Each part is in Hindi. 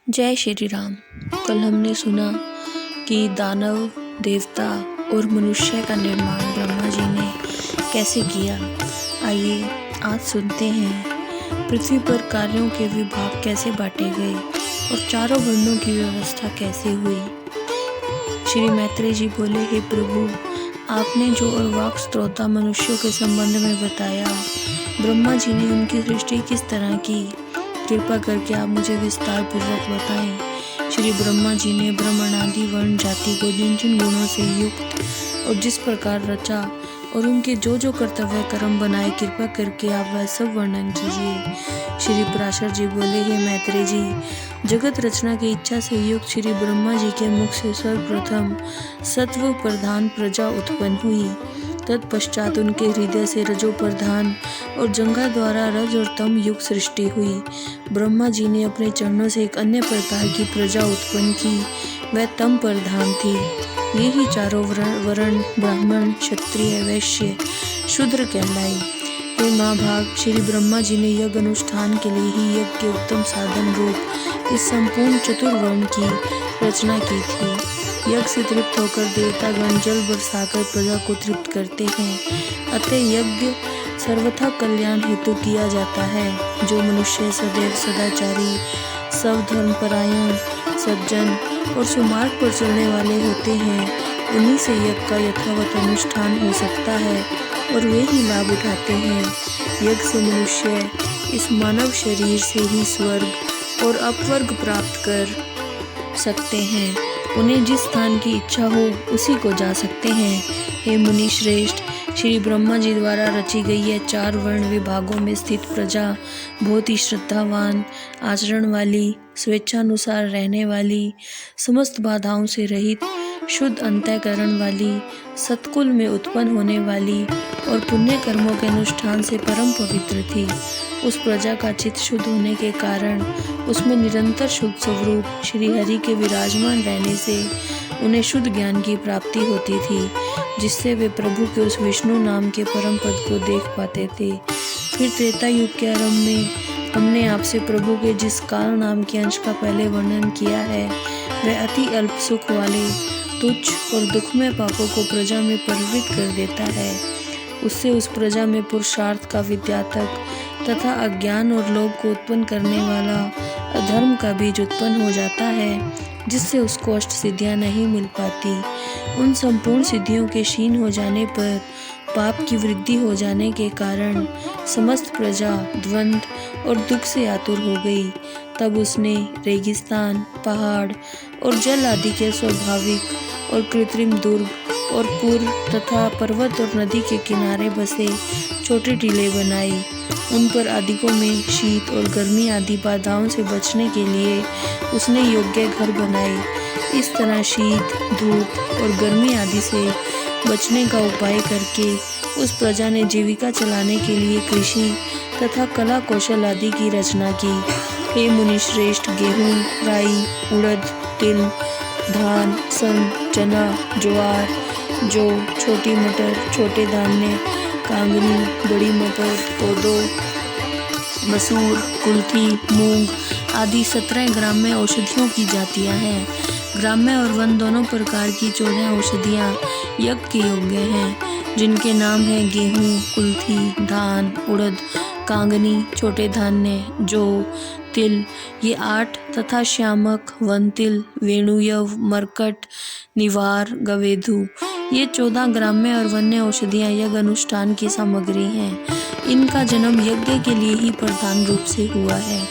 जय श्री राम। कल हमने सुना कि दानव, देवता और मनुष्य का निर्माण ब्रह्मा जी ने कैसे किया। आइए आज सुनते हैं पृथ्वी पर कार्यों के विभाग कैसे बांटे गए और चारों वर्णों की व्यवस्था कैसे हुई। श्री मैत्रेय जी बोले, हे प्रभु, आपने जो और वाक स्त्रोता मनुष्यों के संबंध में बताया, ब्रह्मा जी ने उनकी सृष्टि किस तरह की, कृपा करके आप मुझे विस्तार पूर्वक बताएं। श्री ब्रह्मा जी ने ब्रह्मणादि वर्ण जाति को जिन जिन गुणों से युक्त और जिस प्रकार रचा और उनके जो जो कर्तव्य कर्म बनाए, कृपा करके आप वह सब वर्णन कीजिए। श्री पराशर जी बोले, हे मैत्रेय जी, जगत रचना की इच्छा से युक्त श्री ब्रह्मा जी के मुख से सर्वप्रथम सत्व प्रधान प्रजा उत्पन्न हुई। तत्पश्चात उनके हृदय से रजो प्रधान और जंगा द्वारा रज और तम युग सृष्टि हुई। ब्रह्मा जी ने अपने चरणों से एक अन्य प्रकार की प्रजा उत्पन्न की, वह तम प्रधान थी। ये ही चारों वर्ण ब्राह्मण, क्षत्रिय, वैश्य, शूद्र कहलाई। हे महाभाग, श्री ब्रह्मा जी ने यज्ञ अनुष्ठान के लिए ही यज्ञ के उत्तम साधन रूप इस संपूर्ण चतुर्वर्ण की रचना की थी। यज्ञ से तृप्त होकर देवतागण जल बरसाकर प्रजा को तृप्त करते हैं। अतः यज्ञ सर्वथा कल्याण हेतु किया जाता है। जो मनुष्य सदैव सदाचारी, सर्वधर्मपरायण, सज्जन और सुमार्ग पर चलने वाले होते हैं, उन्हीं से यज्ञ का यथावत अनुष्ठान हो सकता है और वे ही लाभ उठाते हैं। यज्ञ से मनुष्य इस मानव शरीर से ही स्वर्ग और अपवर्ग प्राप्त कर सकते हैं। उन्हें जिस स्थान की इच्छा हो उसी को जा सकते हैं। हे मुनि श्रेष्ठ, श्री ब्रह्मा जी द्वारा रची गई है चार वर्ण विभागों में स्थित प्रजा बहुत ही श्रद्धावान, आचरण वाली, स्वेच्छानुसार रहने वाली, समस्त बाधाओं से रहित, शुद्ध अंतःकरण वाली, सत्कुल में उत्पन्न होने वाली और पुण्य कर्मों के अनुष्ठान से परम पवित्र थी। उस प्रजा का चित्त शुद्ध होने के कारण उसमें निरंतर शुद्ध स्वरूप श्री हरि के विराजमान रहने से उन्हें शुद्ध ज्ञान की प्राप्ति होती थी, जिससे वे प्रभु के उस विष्णु नाम के परम पद को देख पाते थे। फिर त्रेता युग के आरंभ में हमने आपसे प्रभु के जिस काल नाम के अंश का पहले वर्णन किया है, वह अति अल्प सुख वाले, तुच्छ और दुखमय पापों को प्रजा में प्रवृत्त कर देता है। उससे उस प्रजा में पुरुषार्थ का विद्यातक तथा अज्ञान और लोभ को उत्पन्न करने वाला अधर्म का बीज उत्पन्न हो जाता है, जिससे उसको अष्ट सिद्धियां नहीं मिल पाती। उन संपूर्ण सिद्धियों के क्षीण हो जाने पर पाप की वृद्धि हो जाने के कारण समस्त प्रजा द्वंद्व और दुख से आतुर हो गई। तब उसने रेगिस्तान, पहाड़ और जल आदि के स्वाभाविक और कृत्रिम दुर्ग और पुर तथा पर्वत और नदी के किनारे बसे छोटे टीले बनाई। उन पर आदिकों में शीत और गर्मी आदि बाधाओं से बचने के लिए उसने योग्य घर बनाए। इस तरह शीत, धूप और गर्मी आदि से बचने का उपाय करके उस प्रजा ने जीविका चलाने के लिए कृषि तथा कला कौशल आदि की रचना की। हे मुनि श्रेष्ठ, गेहूँ, राई, उड़द, तिल, धान, सन, चना, ज्वार, जौ, छोटी मटर, छोटे धान्य, कांगनी, बड़ी मटर, कोदो, मसूर, कुल्थी, मूंग आदि 17 ग्राम्य औषधियों की जातियां हैं। ग्राम्य और वन दोनों प्रकार की 14 औषधियां यज्ञ के योग्य हैं, जिनके नाम हैं गेहूँ, कुल्थी, धान, उड़द, कांगनी, छोटे धान्य, जौ, तिल, ये 8 तथा श्यामक, वनतिल, वेणुयव, मरकट, निवार, गवेधु, ये 14 ग्राम्य और वन्य औषधियां यज्ञ अनुष्ठान की सामग्री हैं। इनका जन्म यज्ञ के लिए ही प्रधान रूप से हुआ है।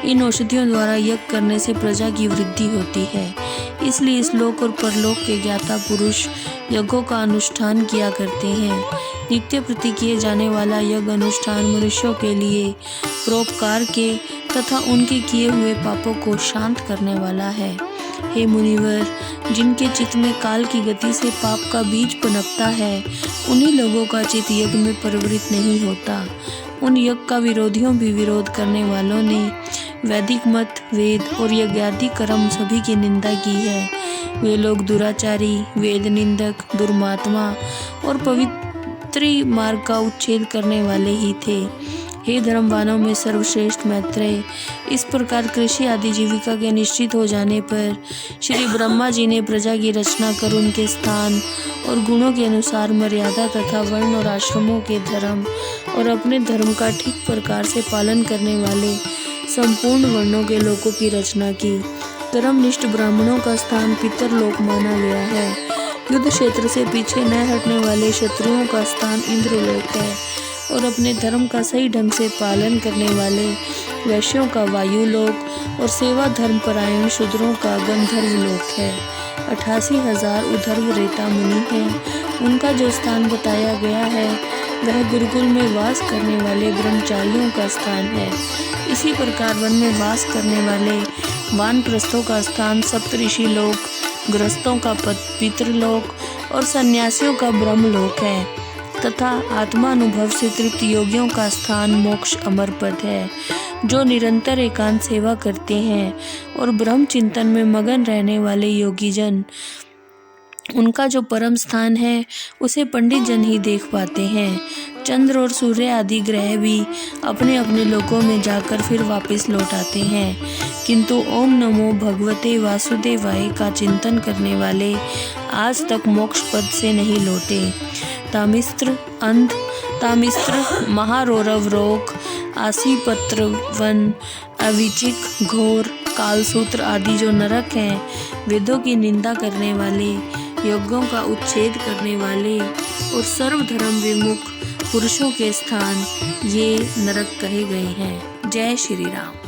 इन औषधियों द्वारा यज्ञ करने से प्रजा की वृद्धि होती है, इसलिए इस लोक और परलोक के ज्ञाता पुरुष यज्ञों का अनुष्ठान किया करते हैं। नित्य प्रति किए जाने वाला यज्ञ अनुष्ठान मनुष्यों के लिए परोपकार के तथा उनके किए हुए पापों को शांत करने वाला है। हे मुनिवर, जिनके चित्त में काल की गति से पाप का बीज पनपता है, उन्हीं लोगों का चित्त यज्ञ में प्रवृत्त नहीं होता। उन यज्ञ का विरोधियों भी विरोध करने वालों ने वैदिक मत, वेद और यज्ञादि कर्म सभी की निंदा की है। वे लोग दुराचारी, वेद निंदक, दुर्मात्मा और पवित्र मार्ग का उच्छेद करने वाले ही थे। हे धर्मवानों में सर्वश्रेष्ठ मैत्रेय, इस प्रकार कृषि आदि जीविका के निश्चित हो जाने पर श्री ब्रह्मा जी ने प्रजा की रचना कर उनके स्थान और गुणों के अनुसार मर्यादा तथा वर्ण और आश्रमों के धर्म और अपने धर्म का ठीक प्रकार से पालन करने वाले संपूर्ण वर्णों के लोगों की रचना की। धर्मनिष्ठ ब्राह्मणों का स्थान पितरलोक माना गया है। युद्ध क्षेत्र से पीछे न हटने वाले शत्रुओं का स्थान इंद्रलोक है और अपने धर्म का सही ढंग से पालन करने वाले वैश्यों का वायुलोक और सेवा धर्म परायण शूद्रों का गंधर्व लोक है। 88,000 उधर्व रेता मुनि हैं। उनका जो स्थान बताया गया है वह गुरुकुल में वास करने वाले ब्रह्मचारियों का स्थान है। इसी प्रकार वन में वास करने वाले वानप्रस्थों का स्थान सप्तऋषि लोक, गृहस्थों का पितृलोक और सन्यासियों का ब्रह्मलोक है तथा आत्मानुभव से तृप्त योगियों का स्थान मोक्ष अमर पद है। जो निरंतर एकांत सेवा करते हैं और ब्रह्म चिंतन में मगन रहने वाले योगी जन, उनका जो परम स्थान है उसे पंडित जन ही देख पाते हैं। चंद्र और सूर्य आदि ग्रह भी अपने अपने लोकों में जाकर फिर वापस लौट आते हैं, किंतु ओम नमो भगवते वासुदेवाय का चिंतन करने वाले आज तक मोक्ष पद से नहीं लौटे। तामिस्त्र अंध, तामिस्त्र महारौरव रोग, आसीपत्र वन, अविचिक घोर, कालसूत्र आदि जो नरक हैं, वेदों की निंदा करने वाले, यज्ञों का उच्छेद करने वाले और सर्वधर्म विमुख पुरुषों के स्थान ये नरक कहे गए हैं। जय श्री राम।